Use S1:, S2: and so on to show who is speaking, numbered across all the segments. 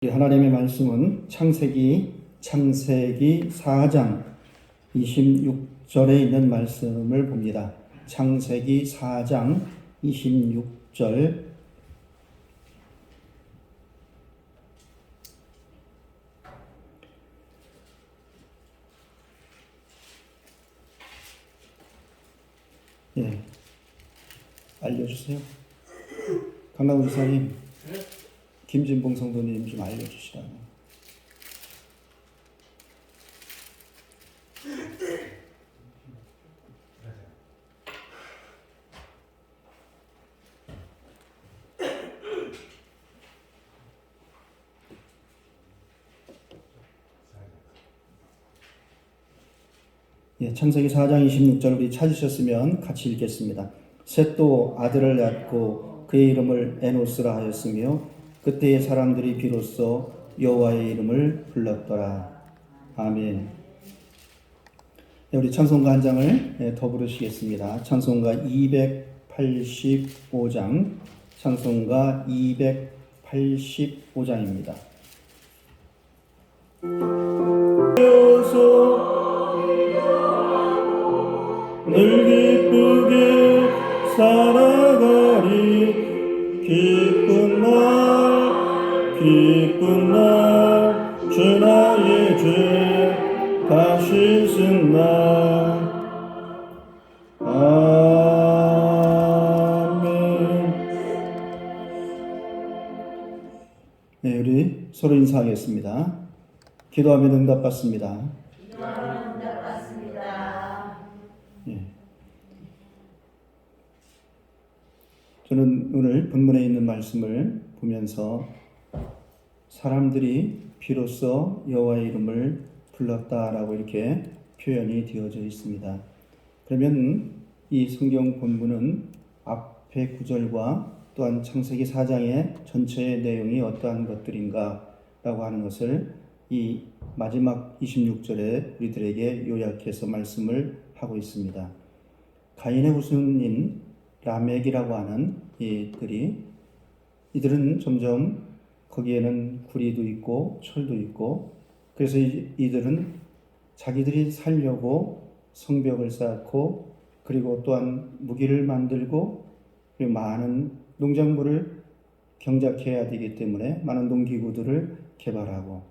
S1: 하나님의 말씀은 창세기 4장 26절에 있는 말씀을 봅니다. 창세기 4장 26절. 알려주세요. 강남우 지사님, 김진봉 성도님 좀 알려주시라고. 창세기 4장 26절 우리 찾으셨으면 같이 읽겠습니다. 셋도 아들을 낳고 그의 이름을 에노스라 하였으며 그때의 사람들이 비로소 여호와의 이름을 불렀더라. 아멘. 우리 찬송가 한 장을 더 부르시겠습니다. 찬송가 285장, 찬송가 285장입니다. 늘 기쁘게 살아가리. 기쁜 날 주 나의 죄 다시 쓴 날. 아멘. 우리 서로 인사하겠습니다. 기도하면 응답받습니다. 저는 오늘 본문에 있는 말씀을 보면서 사람들이 비로소 여호와의 이름을 불렀다라고 이렇게 표현이 되어져 있습니다. 그러면 이 성경 본문은 앞의 구절과 또한 창세기 4장의 전체의 내용이 어떠한 것들인가 라고 하는 것을 이 마지막 26절에 우리들에게 요약해서 말씀을 하고 있습니다. 가인의 후손인 라멕이라고 하는 이들은 점점 거기에는 구리도 있고 철도 있고, 그래서 이들은 자기들이 살려고 성벽을 쌓고, 그리고 또한 무기를 만들고, 그리고 많은 농작물을 경작해야 되기 때문에 많은 농기구들을 개발하고,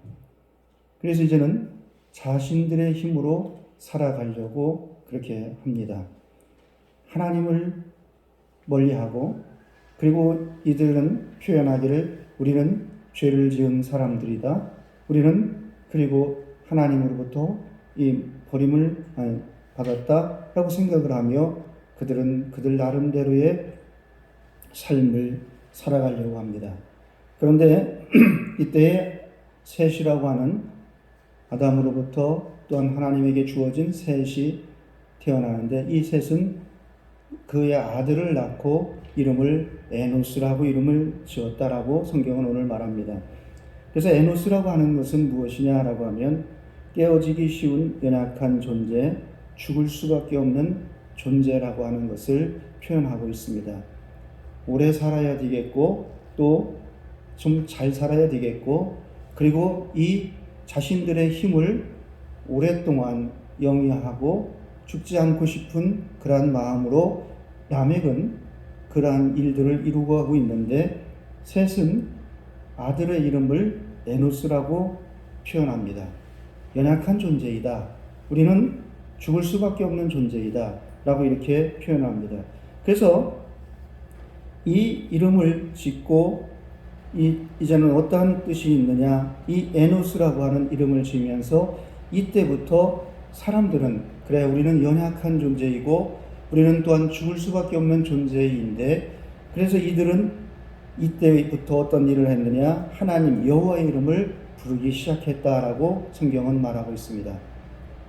S1: 그래서 이제는 자신들의 힘으로 살아가려고 그렇게 합니다. 하나님을 멀리하고, 그리고 이들은 표현하기를 우리는 죄를 지은 사람들이다. 우리는 그리고 하나님으로부터 이 버림을 받았다라고 생각을 하며 그들은 그들 나름대로의 삶을 살아가려고 합니다. 그런데 이때에 셋이라고 하는 아담으로부터 또한 하나님에게 주어진 셋이 태어나는데, 이 셋은 그의 아들을 낳고 이름을 에노스라고 이름을 지었다라고 성경은 오늘 말합니다. 그래서 에노스라고 하는 것은 무엇이냐라고 하면 깨어지기 쉬운 연약한 존재, 죽을 수밖에 없는 존재라고 하는 것을 표현하고 있습니다. 오래 살아야 되겠고, 또 좀 잘 살아야 되겠고, 그리고 이 자신들의 힘을 오랫동안 영위하고 죽지 않고 싶은 그러한 마음으로 라멕은 그러한 일들을 이루고 하고 있는데, 셋은 아들의 이름을 에노스라고 표현합니다. 연약한 존재이다. 우리는 죽을 수밖에 없는 존재이다. 라고 이렇게 표현합니다. 그래서 이 이름을 짓고 이제는 어떠한 뜻이 있느냐, 이 에노스라고 하는 이름을 지으면서 이때부터 사람들은 그래, 우리는 연약한 존재이고 우리는 또한 죽을 수밖에 없는 존재인데, 그래서 이들은 이때부터 어떤 일을 했느냐, 하나님 여호와의 이름을 부르기 시작했다라고 성경은 말하고 있습니다.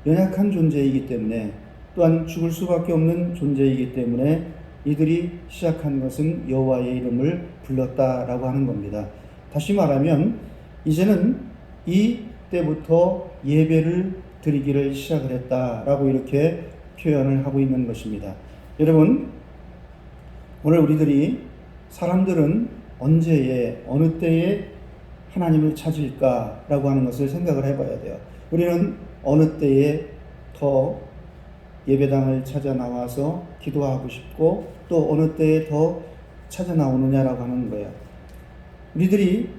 S1: 연약한 존재이기 때문에, 또한 죽을 수밖에 없는 존재이기 때문에 이들이 시작한 것은 여호와의 이름을 불렀다라고 하는 겁니다. 다시 말하면 이제는 이때부터 예배를 드리기를 시작을 했다라고 이렇게 표현을 하고 있는 것입니다. 여러분, 오늘 우리들이 사람들은 언제에 어느 때에 하나님을 찾을까라고 하는 것을 생각을 해봐야 돼요. 우리는 어느 때에 더 예배당을 찾아 나와서 기도하고 싶고 또 어느 때에 더 찾아 나오느냐라고 하는 거예요. 우리들이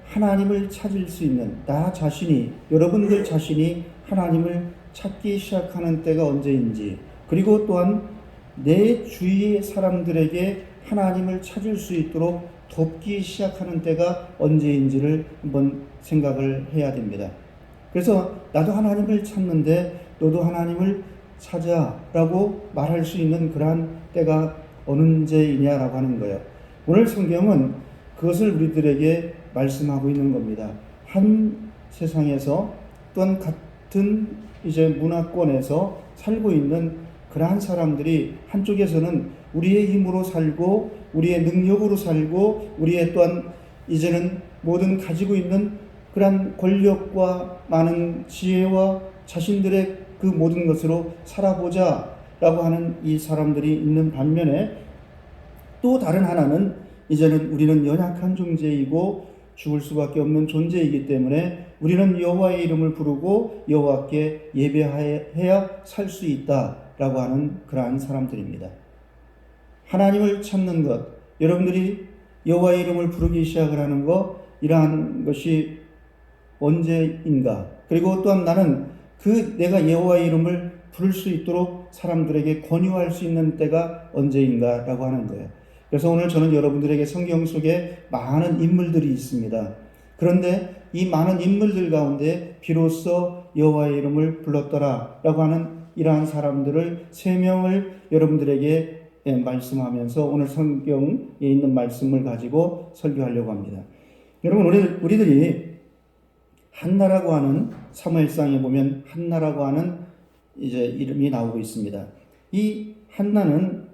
S1: 하나님을 찾을 수 있는 나 자신이, 여러분들 자신이 하나님을 찾기 시작하는 때가 언제인지, 그리고 또한 내 주위의 사람들에게 하나님을 찾을 수 있도록 돕기 시작하는 때가 언제인지를 한번 생각을 해야 됩니다. 그래서 나도 하나님을 찾는데 너도 하나님을 찾아라고 말할 수 있는 그러한 때가 언제이냐라고 하는 거예요. 오늘 성경은 그것을 우리들에게 말씀하고 있는 겁니다. 한 세상에서 또한 같은 이제 문화권에서 살고 있는 그러한 사람들이 한쪽에서는 우리의 힘으로 살고 우리의 능력으로 살고 우리의 또한 이제는 모든 가지고 있는 그러한 권력과 많은 지혜와 자신들의 그 모든 것으로 살아보자 라고 하는 이 사람들이 있는 반면에 또 다른 하나는 이제는 우리는 연약한 존재이고 죽을 수밖에 없는 존재이기 때문에 우리는 여호와의 이름을 부르고 여호와께 예배해야 살 수 있다라고 하는 그러한 사람들입니다. 하나님을 찾는 것, 여러분들이 여호와의 이름을 부르기 시작을 하는 것, 이러한 것이 언제인가? 그리고 또한 나는 내가 여호와의 이름을 부를 수 있도록 사람들에게 권유할 수 있는 때가 언제인가라고 하는 거예요. 그래서 오늘 저는 여러분들에게 성경 속에 많은 인물들이 있습니다. 그런데 이 많은 인물들 가운데 비로소 여호와의 이름을 불렀더라라고 하는 이러한 사람들을 3명을 여러분들에게 말씀하면서 오늘 성경에 있는 말씀을 가지고 설교하려고 합니다. 여러분, 우리들이 한나라고 하는, 사무엘상에 보면 한나라고 하는 이제 이름이 나오고 있습니다. 이 한나는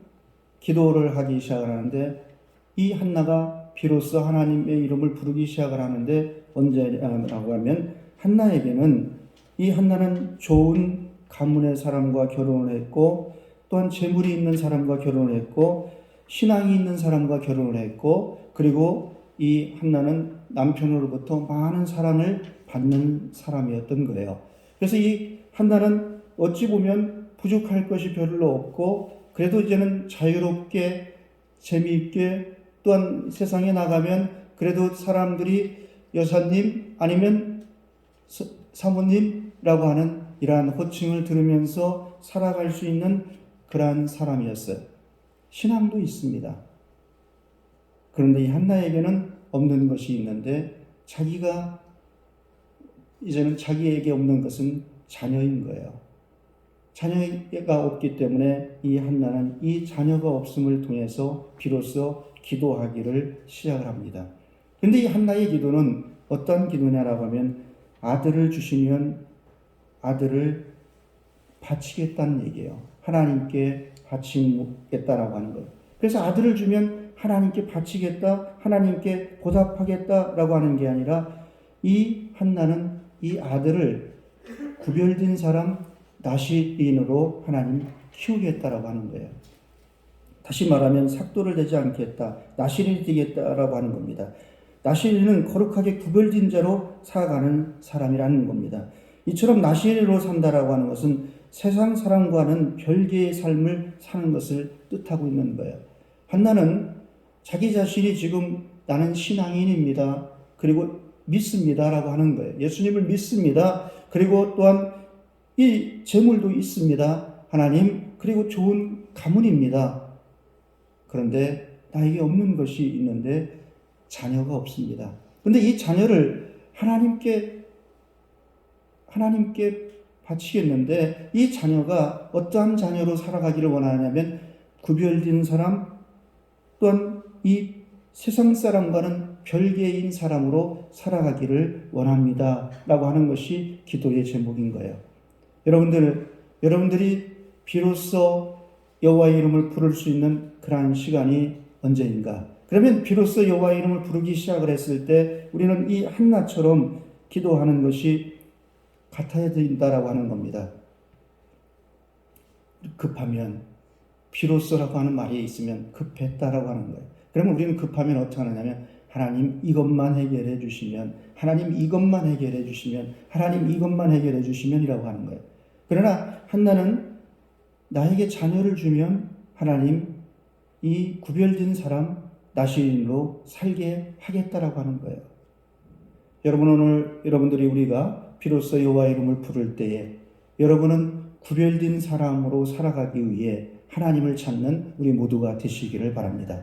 S1: 기도를 하기 시작을 하는데, 이 한나가 비로소 하나님의 이름을 부르기 시작을 하는데 언제라고 하면, 이 한나는 좋은 가문의 사람과 결혼을 했고, 또한 재물이 있는 사람과 결혼을 했고, 신앙이 있는 사람과 결혼을 했고, 그리고 이 한나는 남편으로부터 많은 사랑을 받는 사람이었던 거예요. 그래서 이 한나는 어찌 보면 부족할 것이 별로 없고, 그래도 이제는 자유롭게 재미있게, 또한 세상에 나가면 그래도 사람들이 여사님 아니면 사모님이라고 하는 이러한 호칭을 들으면서 살아갈 수 있는 그러한 사람이었어요. 신앙도 있습니다. 그런데 이 한나에게는 없는 것이 있는데, 이제는 자기에게 없는 것은 자녀인 거예요. 자녀가 없기 때문에 이 한나는 이 자녀가 없음을 통해서 비로소 기도하기를 시작을 합니다. 그런데 이 한나의 기도는 어떤 기도냐라고 하면, 아들을 주시면 아들을 바치겠다는 얘기예요. 하나님께 바치겠다라고 하는 거예요. 그래서 아들을 주면 하나님께 바치겠다, 하나님께 보답하겠다라고 하는 게 아니라, 이 한나는 이 아들을 구별된 사람 나시린으로 하나님 키우겠다라고 하는 거예요. 다시 말하면 삭도를 내지 않겠다, 나시린이 되겠다라고 하는 겁니다. 나시린은 거룩하게 구별된 자로 살아가는 사람이라는 겁니다. 이처럼 나시린으로 산다라고 하는 것은 세상 사람과는 별개의 삶을 사는 것을 뜻하고 있는 거예요. 한나는 자기 자신이 지금 나는 신앙인입니다, 그리고 믿습니다 라고 하는 거예요. 예수님을 믿습니다. 그리고 또한 이 재물도 있습니다, 하나님. 그리고 좋은 가문입니다. 그런데 나에게 없는 것이 있는데 자녀가 없습니다. 그런데 이 자녀를 하나님께 바치겠는데, 이 자녀가 어떠한 자녀로 살아가기를 원하냐면 구별된 사람, 또한 이 세상 사람과는 별개인 사람으로 살아가기를 원합니다 라고 하는 것이 기도의 제목인 거예요. 여러분들이 비로소 여호와의 이름을 부를 수 있는 그러한 시간이 언제인가? 그러면 비로소 여호와의 이름을 부르기 시작을 했을 때 우리는 이 한나처럼 기도하는 것이 같아야 된다라고 하는 겁니다. 급하면, 비로소라고 하는 말이 있으면 급했다라고 하는 거예요. 그러면 우리는 급하면 어떻게 하느냐면, 하나님 이것만 해결해 주시면, 하나님 이것만 해결해 주시면, 하나님 이것만 해결해 주시면이라고 하는 거예요. 그러나 한나는 나에게 자녀를 주면 하나님 이 구별된 사람 나 시인으로 살게 하겠다라고 하는 거예요. 여러분, 오늘 여러분들이 우리가 비로소 여호와의 이름을 부를 때에 여러분은 구별된 사람으로 살아가기 위해 하나님을 찾는 우리 모두가 되시기를 바랍니다.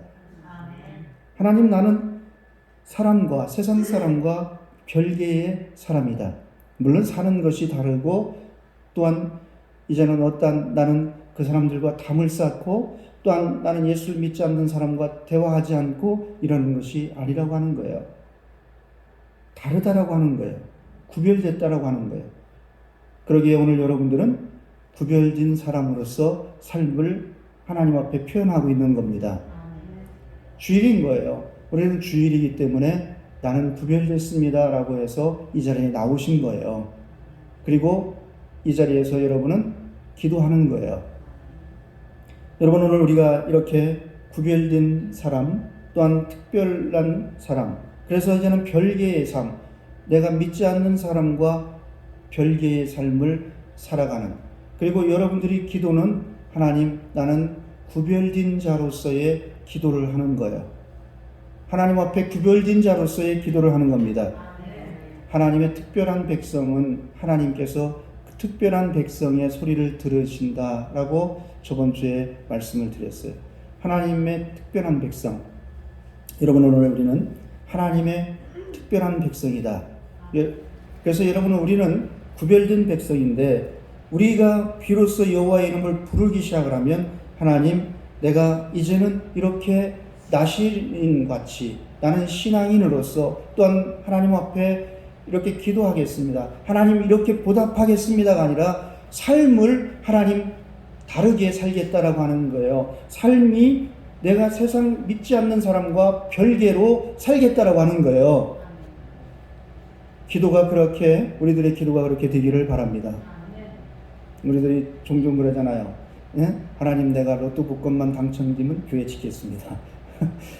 S1: 하나님, 나는 사람과 세상 사람과 별개의 사람이다. 물론 사는 것이 다르고 또한 이제는 나는 그 사람들과 담을 쌓고 또한 나는 예수를 믿지 않는 사람과 대화하지 않고 이러는 것이 아니라고 하는 거예요. 다르다라고 하는 거예요. 구별됐다라고 하는 거예요. 그러기에 오늘 여러분들은 구별된 사람으로서 삶을 하나님 앞에 표현하고 있는 겁니다. 주일인 거예요. 우리는 주일이기 때문에 나는 구별됐습니다 라고 해서 이 자리에 나오신 거예요. 그리고 이 자리에서 여러분은 기도하는 거예요. 여러분, 오늘 우리가 이렇게 구별된 사람, 또한 특별한 사람, 그래서 이제는 별개의 삶, 내가 믿지 않는 사람과 별개의 삶을 살아가는, 그리고 여러분들이 기도는 하나님, 나는 구별된 자로서의 기도를 하는 거예요. 하나님 앞에 구별된 자로서의 기도를 하는 겁니다. 하나님의 특별한 백성은 하나님께서 그 특별한 백성의 소리를 들으신다라고 저번 주에 말씀을 드렸어요. 하나님의 특별한 백성. 여러분, 오늘 우리는 하나님의 특별한 백성이다. 그래서 여러분, 우리는 구별된 백성인데 우리가 비로소 여호와의 이름을 부르기 시작을 하면 하나님, 내가 이제는 이렇게 나시인같이 나는 신앙인으로서 또한 하나님 앞에 이렇게 기도하겠습니다. 하나님 이렇게 보답하겠습니다가 아니라 삶을 하나님 다르게 살겠다라고 하는 거예요. 삶이 내가 세상 믿지 않는 사람과 별개로 살겠다라고 하는 거예요. 기도가 그렇게, 우리들의 기도가 그렇게 되기를 바랍니다. 우리들이 종종 그러잖아요. 예? 하나님, 내가 로또 복권만 당첨되면 교회 지켰습니다.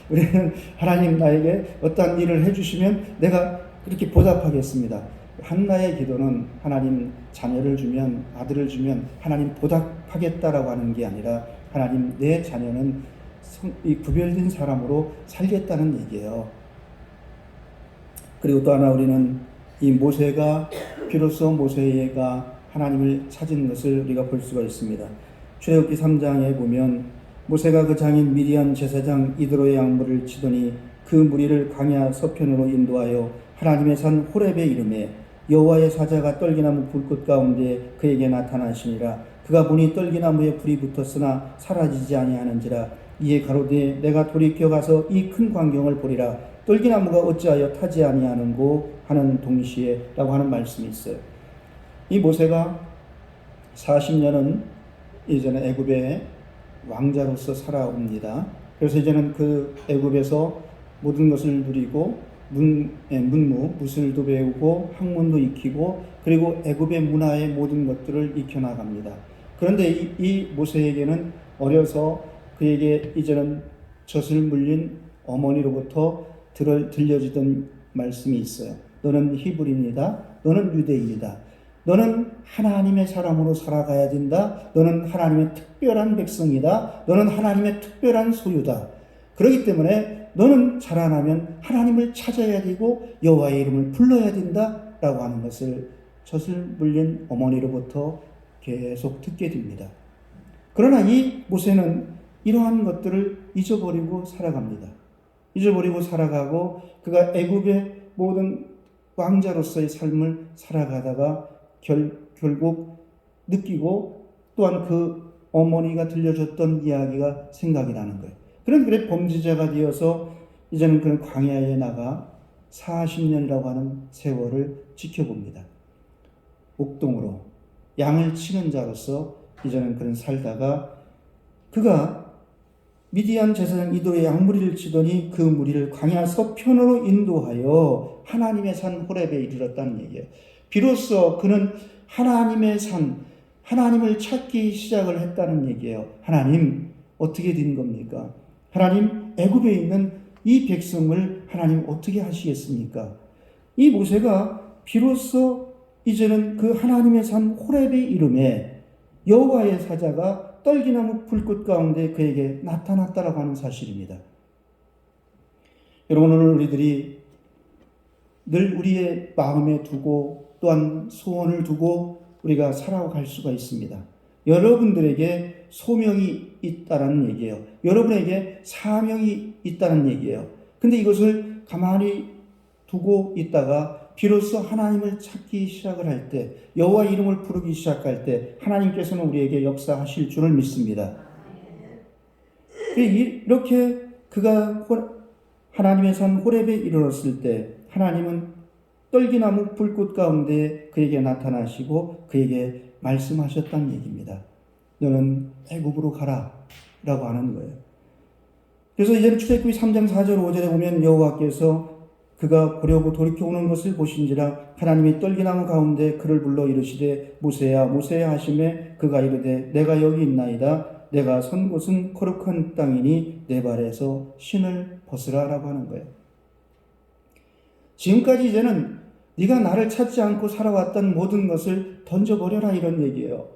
S1: 우리는 하나님 나에게 어떠한 일을 해주시면 내가 그렇게 보답하겠습니다. 한나의 기도는 하나님 자녀를 주면, 아들을 주면 하나님 보답하겠다라고 하는 게 아니라 하나님, 내 자녀는 이 구별된 사람으로 살겠다는 얘기예요. 그리고 또 하나, 우리는 이 모세가 비로소 모세가 하나님을 찾은 것을 우리가 볼 수가 있습니다. 출애굽기 3장에 보면 모세가 그 장인 미디안 제사장 이드로의 양물을 치더니 그 무리를 광야 서편으로 인도하여 하나님의 산 호렙에 이르매 여호와의 사자가 떨기나무 불꽃 가운데 그에게 나타나시니라. 그가 보니 떨기나무에 불이 붙었으나 사라지지 아니하는지라. 이에 가로되 내가 돌이켜 가서 이 큰 광경을 보리라. 떨기나무가 어찌하여 타지 아니하는고 하는 동시에 라고 하는 말씀이 있어요. 이 모세가 40년은 이제는 애굽의 왕자로서 살아옵니다. 그래서 이제는 그 애굽에서 모든 것을 누리고 무술도 배우고 학문도 익히고 그리고 애굽의 문화의 모든 것들을 익혀나갑니다. 그런데 이 모세에게는 어려서 그에게 이제는 젖을 물린 어머니로부터 들려지던 말씀이 있어요. 너는 히브리인이다. 너는 유대인이다. 너는 하나님의 사람으로 살아가야 된다. 너는 하나님의 특별한 백성이다. 너는 하나님의 특별한 소유다. 그렇기 때문에 너는 자라나면 하나님을 찾아야 되고 여호와의 이름을 불러야 된다라고 하는 것을 젖을 물린 어머니로부터 계속 듣게 됩니다. 그러나 이 모세는 이러한 것들을 잊어버리고 살아갑니다. 잊어버리고 살아가고 그가 애굽의 모든 왕자로서의 삶을 살아가다가 결국 느끼고 또한 그 어머니가 들려줬던 이야기가 생각이 나는 거예요. 그래 범죄자가 되어서 이제는 그런 광야에 나가 40년이라고 하는 세월을 지켜봅니다. 옥동으로 양을 치는 자로서 이제는 그런 살다가 그가 미디안 제사장 이도의 양무리를 치더니 그 무리를 광야 서편으로 인도하여 하나님의 산 호렙에 이르렀다는 얘기예요. 비로소 그는 하나님의 산, 하나님을 찾기 시작을 했다는 얘기예요. 하나님, 어떻게 된 겁니까? 하나님, 애굽에 있는 이 백성을 하나님 어떻게 하시겠습니까? 이 모세가 비로소 이제는 그 하나님의 산 호렙의 이름에 여호와의 사자가 떨기나무 불꽃 가운데 그에게 나타났다라고 하는 사실입니다. 여러분, 오늘 우리들이 늘 우리의 마음에 두고 또한 소원을 두고 우리가 살아갈 수가 있습니다. 여러분들에게 소명이 있다라는 얘기예요. 여러분에게 사명이 있다는 얘기예요. 근데 이것을 가만히 두고 있다가 비로소 하나님을 찾기 시작을 할 때, 여호와 이름을 부르기 시작할 때 하나님께서는 우리에게 역사하실 줄을 믿습니다. 이렇게 그가 하나님의 산 호렙에 이르렀을 때 하나님은 떨기나무 불꽃 가운데 그에게 나타나시고 그에게 말씀하셨다는 얘기입니다. 너는 애굽으로 가라 라고 하는 거예요. 그래서 이제는 출애굽기 3장 4절 5절에 보면 여호와께서 그가 보려고 돌이켜 오는 것을 보신지라 하나님이 떨기나무 가운데 그를 불러 이르시되 모세야 모세야 하시매 그가 이르되 내가 여기 있나이다. 내가 선 곳은 거룩한 땅이니 내 발에서 신을 벗으라 라고 하는 거예요. 지금까지 이제는 네가 나를 찾지 않고 살아왔던 모든 것을 던져버려라 이런 얘기예요.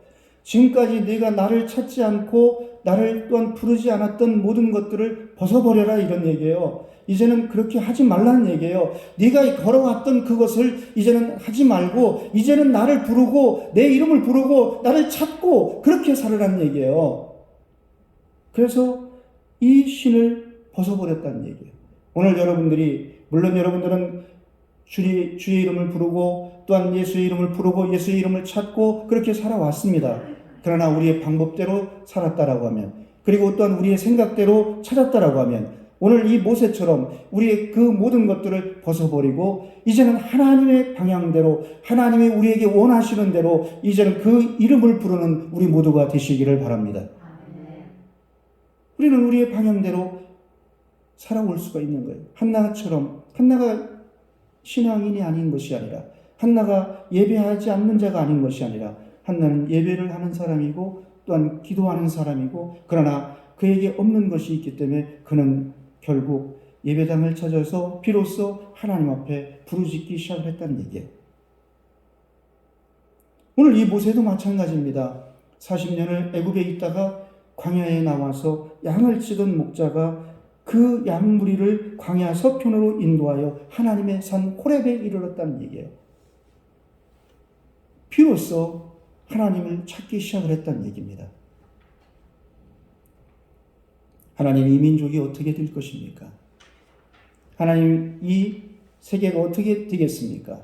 S1: 지금까지 네가 나를 찾지 않고 나를 또한 부르지 않았던 모든 것들을 벗어버려라 이런 얘기예요. 이제는 그렇게 하지 말라는 얘기예요. 네가 걸어왔던 그것을 이제는 하지 말고 이제는 나를 부르고 내 이름을 부르고 나를 찾고 그렇게 살으라는 얘기예요. 그래서 이 신을 벗어버렸다는 얘기예요. 오늘 여러분들이 물론 여러분들은 주의 이름을 부르고 또한 예수의 이름을 부르고 예수의 이름을 찾고 그렇게 살아왔습니다. 그러나 우리의 방법대로 살았다라고 하면 그리고 또한 우리의 생각대로 찾았다라고 하면 오늘 이 모세처럼 우리의 그 모든 것들을 벗어버리고 이제는 하나님의 방향대로 하나님이 우리에게 원하시는 대로 이제는 그 이름을 부르는 우리 모두가 되시기를 바랍니다. 우리는 우리의 방향대로 살아올 수가 있는 거예요. 한나가 신앙인이 아닌 것이 아니라 한나가 예배하지 않는 자가 아닌 것이 아니라 한나는 예배를 하는 사람이고 또한 기도하는 사람이고 그러나 그에게 없는 것이 있기 때문에 그는 결국 예배당을 찾아서 비로소 하나님 앞에 부르짖기 시작을 했다는 얘기예요. 오늘 이 모세도 마찬가지입니다. 40년을 애굽에 있다가 광야에 나와서 양을 치던 목자가 그 양무리를 광야 서편으로 인도하여 하나님의 산 호렙에 이르렀다는 얘기예요. 비로소 하나님을 찾기 시작을 했다는 얘기입니다. 하나님 이 민족이 어떻게 될 것입니까? 하나님 이 세계가 어떻게 되겠습니까?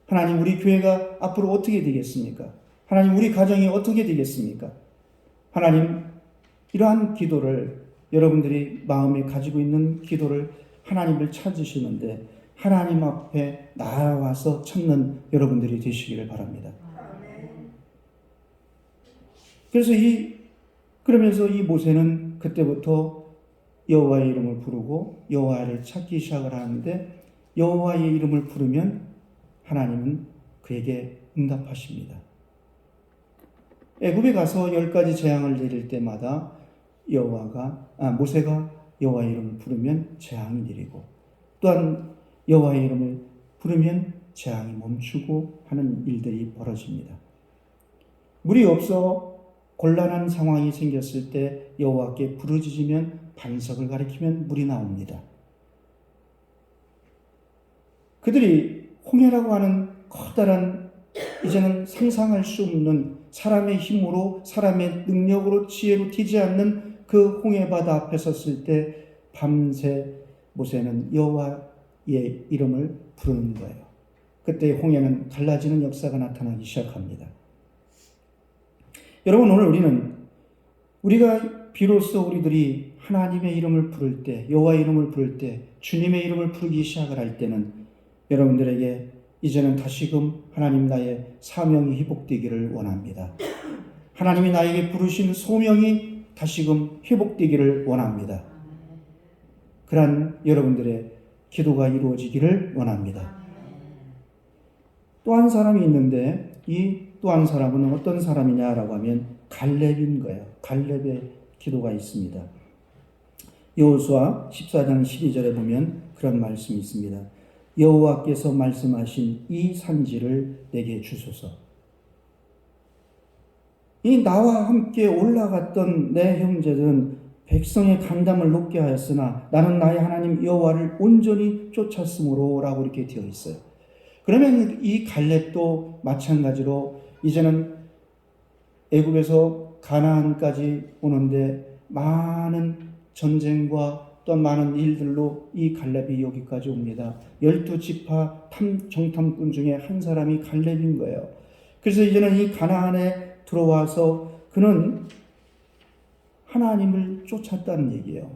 S1: 하나님 우리 교회가 앞으로 어떻게 되겠습니까? 하나님 우리 가정이 어떻게 되겠습니까? 하나님 이러한 기도를 여러분들이 마음에 가지고 있는 기도를 하나님을 찾으시는데 하나님 앞에 나와서 찾는 여러분들이 되시기를 바랍니다. 그러면서 이 모세는 그때부터 여호와의 이름을 부르고 여호와를 찾기 시작을 하는데 여호와의 이름을 부르면 하나님은 그에게 응답하십니다. 애굽에 가서 10가지 재앙을 내릴 때마다 모세가 여호와의 이름을 부르면 재앙이 내리고 또한 여호와의 이름을 부르면 재앙이 멈추고 하는 일들이 벌어집니다. 물이 없어 곤란한 상황이 생겼을 때 여호와께 부르짖으면 반석을 가리키면 물이 나옵니다. 그들이 홍해라고 하는 커다란 이제는 상상할 수 없는 사람의 힘으로 사람의 능력으로 지혜로 튀지 않는 그 홍해 바다 앞에 섰을 때 밤새 모세는 여호와의 이름을 부르는 거예요. 그때 홍해는 갈라지는 역사가 나타나기 시작합니다. 여러분 오늘 우리가 비로소 우리들이 하나님의 이름을 부를 때 여호와의 이름을 부를 때 주님의 이름을 부르기 시작을 할 때는 여러분들에게 이제는 다시금 하나님 나의 사명이 회복되기를 원합니다. 하나님이 나에게 부르신 소명이 다시금 회복되기를 원합니다. 그러한 여러분들의 기도가 이루어지기를 원합니다. 또 한 사람이 있는데 이 또 한 사람은 어떤 사람이냐라고 하면 갈렙인 거예요. 갈렙의 기도가 있습니다. 여호수아 14장 12절에 보면 그런 말씀이 있습니다. 여호와께서 말씀하신 이 산지를 내게 주소서. 이 나와 함께 올라갔던 내 형제들은 백성의 간담을 높게 하였으나 나는 나의 하나님 여호와를 온전히 쫓았으므로 라고 이렇게 되어 있어요. 그러면 이 갈렙도 마찬가지로 이제는 애굽에서 가나안까지 오는데 많은 전쟁과 또 많은 일들로 이 갈렙이 여기까지 옵니다. 12지파 정탐꾼 중에 한 사람이 갈렙인 거예요. 그래서 이제는 이 가나안에 들어와서 그는 하나님을 쫓았다는 얘기예요.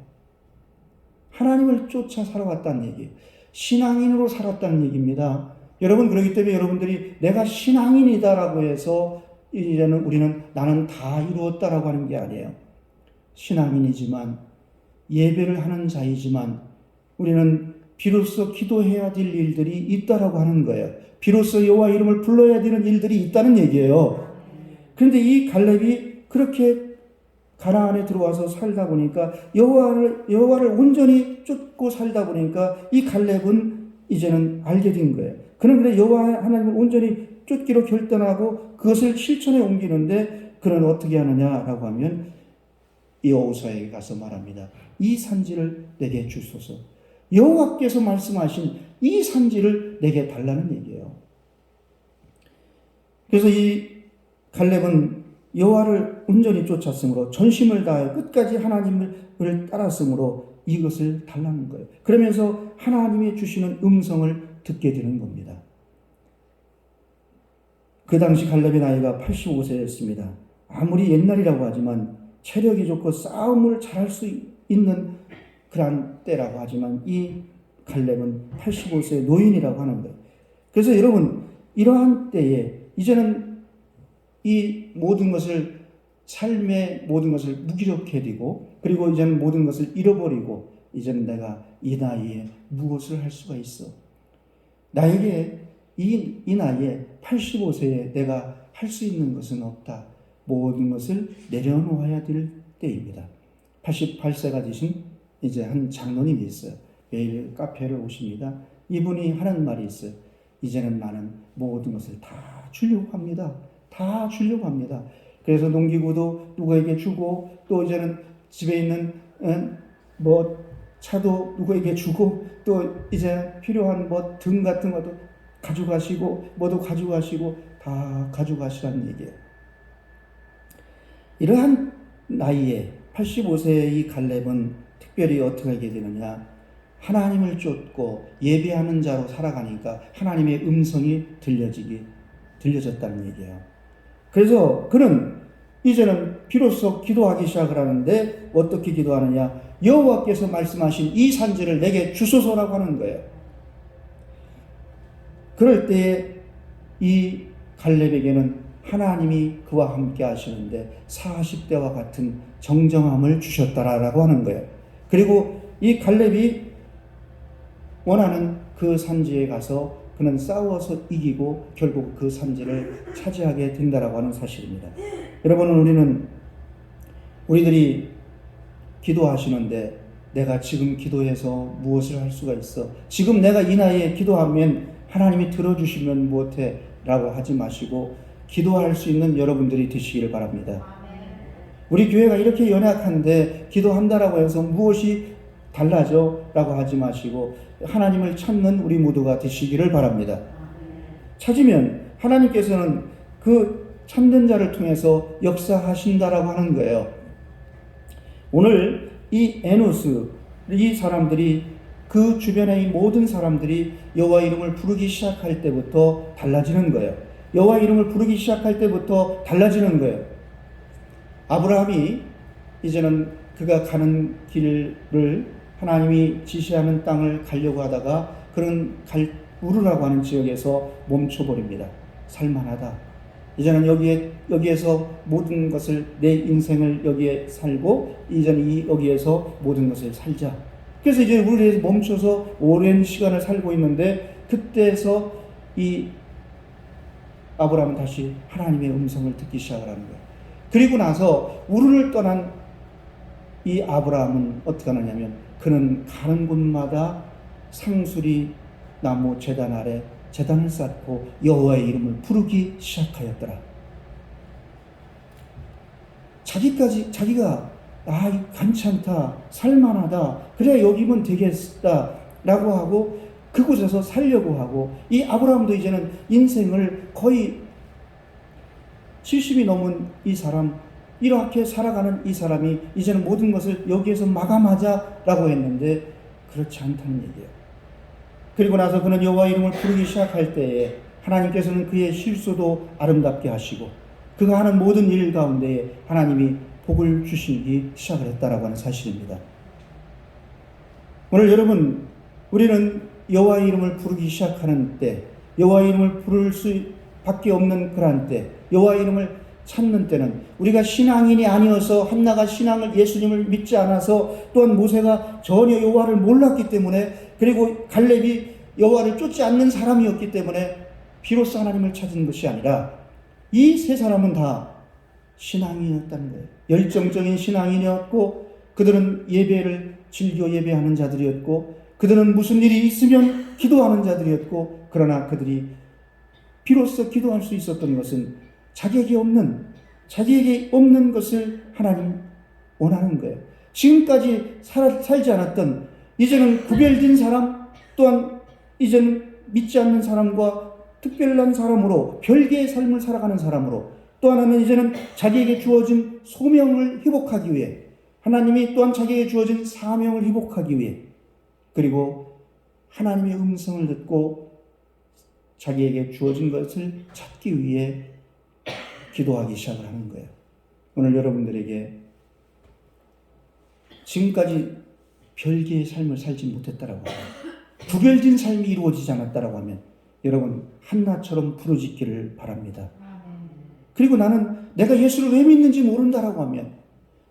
S1: 하나님을 쫓아 살아왔다는 얘기예요. 신앙인으로 살았다는 얘기입니다. 여러분, 그렇기 때문에 여러분들이 내가 신앙인이다라고 해서 이제는 우리는 나는 다 이루었다라고 하는 게 아니에요. 신앙인이지만 예배를 하는 자이지만 우리는 비로소 기도해야 될 일들이 있다라고 하는 거예요. 비로소 여호와 이름을 불러야 되는 일들이 있다는 얘기예요. 그런데 이 갈렙이 그렇게 가나안에 들어와서 살다 보니까 여호와를 온전히 쫓고 살다 보니까 이 갈렙은 이제는 알게 된 거예요. 그는 그래 여호와 하나님을 온전히 쫓기로 결단하고 그것을 실천에 옮기는데 그는 어떻게 하느냐라고 하면 여호수아에게 가서 말합니다. 이 산지를 내게 주소서. 여호와께서 말씀하신 이 산지를 내게 달라는 얘기예요. 그래서 이 갈렙은 여호와를 온전히 쫓았으므로 전심을 다해 끝까지 하나님을 따랐으므로 이것을 달라는 거예요. 그러면서 하나님이 주시는 음성을 듣게 되는 겁니다. 그 당시 갈렙의 나이가 85세였습니다. 아무리 옛날이라고 하지만 체력이 좋고 싸움을 잘할 수 있는 그러한 때라고 하지만 이 갈렙은 85세 노인이라고 하는 거예요. 그래서 여러분, 이러한 때에 이제는 이 모든 것을 삶의 모든 것을 무기력해 되고 그리고 이제는 모든 것을 잃어버리고 이제는 내가 이 나이에 무엇을 할 수가 있어? 나에게 이 나이에 85세에 내가 할 수 있는 것은 없다. 모든 것을 내려놓아야 될 때입니다. 88세가 되신 이제 한 장로님이 있어요. 매일 카페를 오십니다. 이분이 하는 말이 있어요. 이제는 나는 모든 것을 다 주려고 합니다. 다 주려고 합니다. 그래서 농기구도 누구에게 주고 또 이제는 집에 있는 차도 누구에게 주고 또 이제 필요한 등 같은 것도 가져가시고 뭐도 가져가시고 다 가져가시라는 얘기예요. 이러한 나이에 85세의 이 갈렙은 특별히 어떻게 하게 되느냐? 하나님을 쫓고 예배하는 자로 살아가니까 하나님의 음성이 들려졌다는 얘기예요. 그래서 그는 이제는 비로소 기도하기 시작을 하는데 어떻게 기도하느냐? 여호와께서 말씀하신 이 산지를 내게 주소서라고 하는 거예요. 그럴 때에 이 갈렙에게는 하나님이 그와 함께 하시는데 40대와 같은 정정함을 주셨다라고 하는 거예요. 그리고 이 갈렙이 원하는 그 산지에 가서 그는 싸워서 이기고 결국 그 산지를 차지하게 된다라고 하는 사실입니다. 여러분, 우리들이 기도하시는데 내가 지금 기도해서 무엇을 할 수가 있어? 지금 내가 이 나이에 기도하면 하나님이 들어주시면 무엇해? 라고 하지 마시고 기도할 수 있는 여러분들이 되시기를 바랍니다. 우리 교회가 이렇게 연약한데 기도한다라고 해서 무엇이 달라져? 라고 하지 마시고 하나님을 찾는 우리 모두가 되시기를 바랍니다. 찾으면 하나님께서는 그 찾는 자를 통해서 역사하신다라고 하는 거예요. 오늘 이 에노스, 이 사람들이 그 주변의 모든 사람들이 여호와 이름을 부르기 시작할 때부터 달라지는 거예요. 여호와 이름을 부르기 시작할 때부터 달라지는 거예요. 아브라함이 이제는 그가 가는 길을 하나님이 지시하는 땅을 가려고 하다가 그런 우르라고 하는 지역에서 멈춰버립니다. 살만하다. 이제는 여기에서 모든 것을 내 인생을 여기에 살고 이제는 여기에서 모든 것을 살자. 그래서 이제 우르에서 멈춰서 오랜 시간을 살고 있는데 그때에서 이 아브라함은 다시 하나님의 음성을 듣기 시작을 하는 거예요. 그리고 나서 우르를 떠난 이 아브라함은 어떻게 하느냐면 그는 가는 곳마다 상수리 나무 제단 아래 제단을 쌓고 여호와의 이름을 부르기 시작하였더라. 자기가 괜찮다, 살만하다, 그래 여기면 되겠다 라고 하고 그곳에서 살려고 하고, 이 아브라함도 이제는 인생을 거의 70이 넘은 이 사람, 이렇게 살아가는 이 사람이 이제는 모든 것을 여기에서 마감하자 라고 했는데 그렇지 않다는 얘기예요. 그리고 나서 그는 여호와 이름을 부르기 시작할 때에 하나님께서는 그의 실수도 아름답게 하시고 그가 하는 모든 일 가운데에 하나님이 복을 주시기 시작을 했다라고 하는 사실입니다. 오늘 여러분, 우리는 여호와의 이름을 부르기 시작하는 때, 여호와의 이름을 부를 수밖에 없는 그러한 때, 여호와의 이름을 찾는 때는 우리가 신앙인이 아니어서, 한나가 신앙을 예수님을 믿지 않아서, 또한 모세가 전혀 여호와를 몰랐기 때문에, 그리고 갈렙이 여호와를 쫓지 않는 사람이었기 때문에 비로소 하나님을 찾은 것이 아니라 이 세 사람은 다 신앙인이었다는 거예요. 열정적인 신앙인이었고 그들은 예배를 즐겨 예배하는 자들이었고 그들은 무슨 일이 있으면 기도하는 자들이었고, 그러나 그들이 비로소 기도할 수 있었던 것은 자기에게 없는 것을 하나님 원하는 거예요. 지금까지 살지 않았던, 이제는 구별된 사람, 또한 이제는 믿지 않는 사람과 특별한 사람으로, 별개의 삶을 살아가는 사람으로, 또 하나는 이제는 자기에게 주어진 소명을 회복하기 위해, 하나님이 또한 자기에게 주어진 사명을 회복하기 위해, 그리고 하나님의 음성을 듣고 자기에게 주어진 것을 찾기 위해 기도하기 시작을 하는 거예요. 오늘 여러분들에게 지금까지 별개의 삶을 살지 못했다라고 하면, 구별된 삶이 이루어지지 않았다라고 하면 여러분 한나처럼 부르짖기를 바랍니다. 그리고 나는 내가 예수를 왜 믿는지 모른다라고 하면,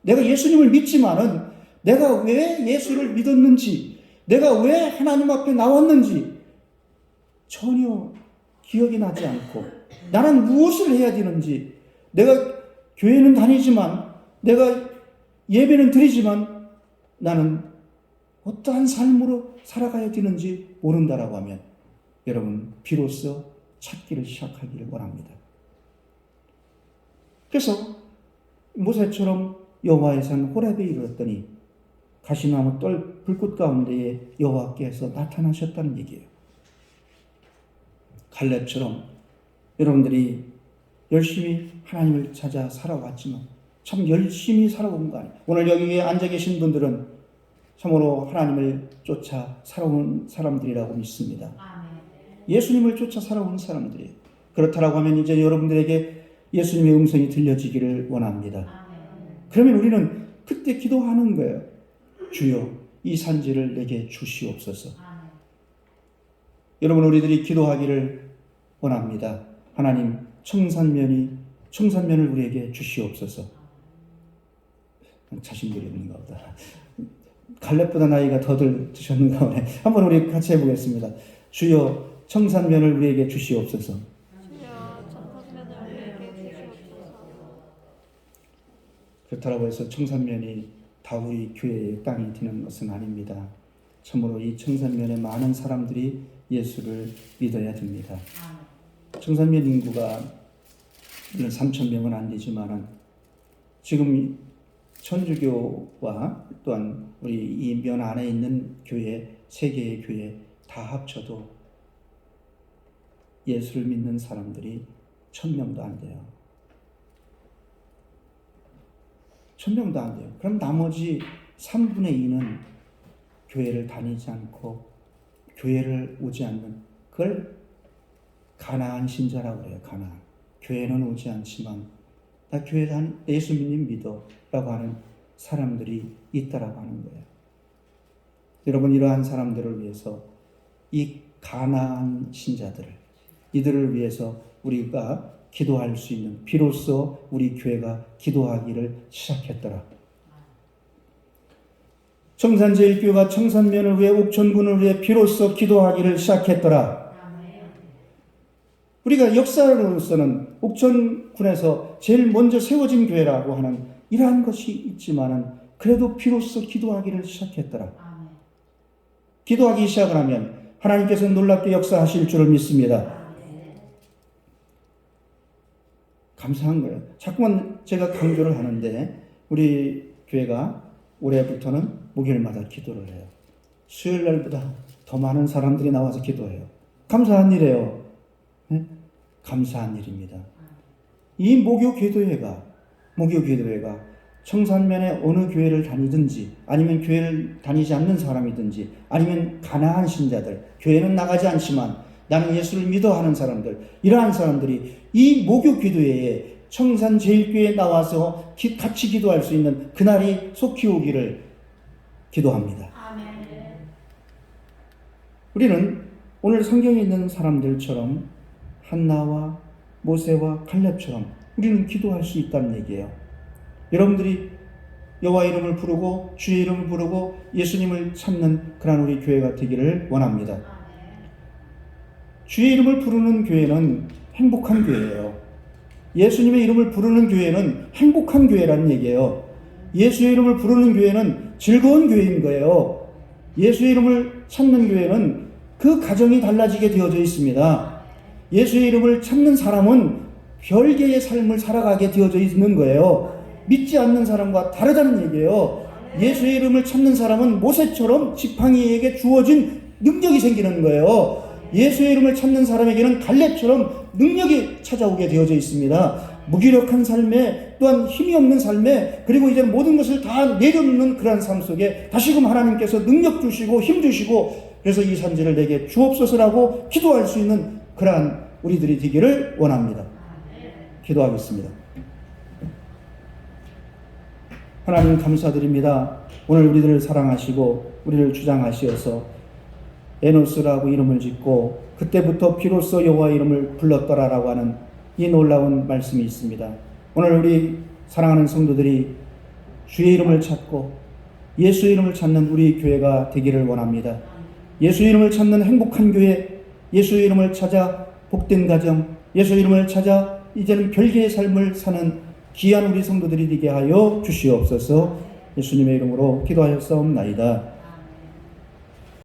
S1: 내가 예수님을 믿지만은 내가 왜 예수를 믿었는지, 내가 왜 하나님 앞에 나왔는지 전혀 기억이 나지 않고, 나는 무엇을 해야 되는지, 내가 교회는 다니지만, 내가 예배는 드리지만 나는 어떠한 삶으로 살아가야 되는지 모른다라고 하면 여러분 비로소 찾기를 시작하기를 원합니다. 그래서 모세처럼 여호와의 산 호렙에 이르렀더니 가시나무 떨 불꽃 가운데에 여호와께서 나타나셨다는 얘기예요. 갈렙처럼 여러분들이 열심히 하나님을 찾아 살아왔지만 참 열심히 살아온 거 아니에요. 오늘 여기에 앉아 계신 분들은 참으로 하나님을 쫓아 살아온 사람들이라고 믿습니다. 예수님을 쫓아 살아온 사람들이에요. 그렇다라고 하면 이제 여러분들에게 예수님의 음성이 들려지기를 원합니다. 그러면 우리는 그때 기도하는 거예요. 주여 이 산지를 내게 주시옵소서. 여러분, 우리들이 기도하기를 원합니다. 하나님 청산면을 우리에게 주시옵소서. 자신들이 없는가 보다. 갈렙보다 나이가 더 드셨는가 보네. 한번 우리 같이 해보겠습니다. 주여 청산면을 우리에게 주시옵소서. 그렇다고 해서 청산면이 다 우리 교회의 땅이 되는 것은 아닙니다. 참으로 이 청산면에 많은 사람들이 예수를 믿어야 됩니다. 청산면 인구가 3,000명은 안 되지만 지금 천주교와 또한 우리 이 면 안에 있는 교회, 세 개의 교회 다 합쳐도 예수를 믿는 사람들이 1,000명도 안 돼요. 1,000명도 안 돼요. 그럼 나머지 3분의 2는 교회를 다니지 않고 교회를 오지 않는, 그걸 가나안 신자라고 그래요. 가나안. 교회는 오지 않지만 나 교회 예수 믿어 라고 하는 사람들이 있다라고 하는 거예요. 여러분, 이러한 사람들을 위해서, 이 가나안 신자들을, 이들을 위해서 우리가 기도할 수 있는, 비로소 우리 교회가 기도하기를 시작했더라. 청산제일교회가 청산면을 위해, 옥천군을 위해 비로소 기도하기를 시작했더라. 우리가 역사로서는 옥천군에서 제일 먼저 세워진 교회라고 하는 이러한 것이 있지만은 그래도 비로소 기도하기를 시작했더라. 기도하기 시작을 하면 하나님께서 놀랍게 역사하실 줄을 믿습니다. 감사한 거예요. 자꾸만 제가 강조를 하는데 우리 교회가 올해부터는 목요일마다 기도를 해요. 수요일 날보다 더 많은 사람들이 나와서 기도해요. 감사한 일이에요. 네? 감사한 일입니다. 이 목요 기도회가 청산면에 어느 교회를 다니든지 아니면 교회를 다니지 않는 사람이든지 아니면 가난한 신자들, 교회는 나가지 않지만 나는 예수를 믿어 하는 사람들, 이러한 사람들이 이 목요 기도회에 청산제일교회에 나와서 같이 기도할 수 있는 그날이 속히 오기를 기도합니다. 아멘. 우리는 오늘 성경에 있는 사람들처럼 한나와 모세와 갈렙처럼 우리는 기도할 수 있다는 얘기예요. 여러분들이 여호와 이름을 부르고 주의 이름을 부르고 예수님을 찾는 그런 우리 교회가 되기를 원합니다. 주의 이름을 부르는 교회는 행복한 교회예요. 예수님의 이름을 부르는 교회는 행복한 교회라는 얘기예요. 예수의 이름을 부르는 교회는 즐거운 교회인 거예요. 예수의 이름을 찾는 교회는 그 가정이 달라지게 되어져 있습니다. 예수의 이름을 찾는 사람은 별개의 삶을 살아가게 되어져 있는 거예요. 믿지 않는 사람과 다르다는 얘기예요. 예수의 이름을 찾는 사람은 모세처럼 지팡이에게 주어진 능력이 생기는 거예요. 예수의 이름을 찾는 사람에게는 갈렙처럼 능력이 찾아오게 되어져 있습니다. 무기력한 삶에, 또한 힘이 없는 삶에, 그리고 이제 모든 것을 다 내려놓는 그러한 삶 속에 다시금 하나님께서 능력 주시고 힘 주시고, 그래서 이 산지를 내게 주옵소서라고 기도할 수 있는 그러한 우리들이 되기를 원합니다. 기도하겠습니다. 하나님 감사드립니다. 오늘 우리들을 사랑하시고 우리를 주장하시어서 에노스라고 이름을 짓고 그때부터 비로소 여호와 이름을 불렀더라라고 하는 이 놀라운 말씀이 있습니다. 오늘 우리 사랑하는 성도들이 주의 이름을 찾고 예수의 이름을 찾는 우리 교회가 되기를 원합니다. 예수의 이름을 찾는 행복한 교회, 예수의 이름을 찾아 복된 가정, 예수의 이름을 찾아 이제는 별개의 삶을 사는 귀한 우리 성도들이 되게 하여 주시옵소서. 예수님의 이름으로 기도하였사옵나이다.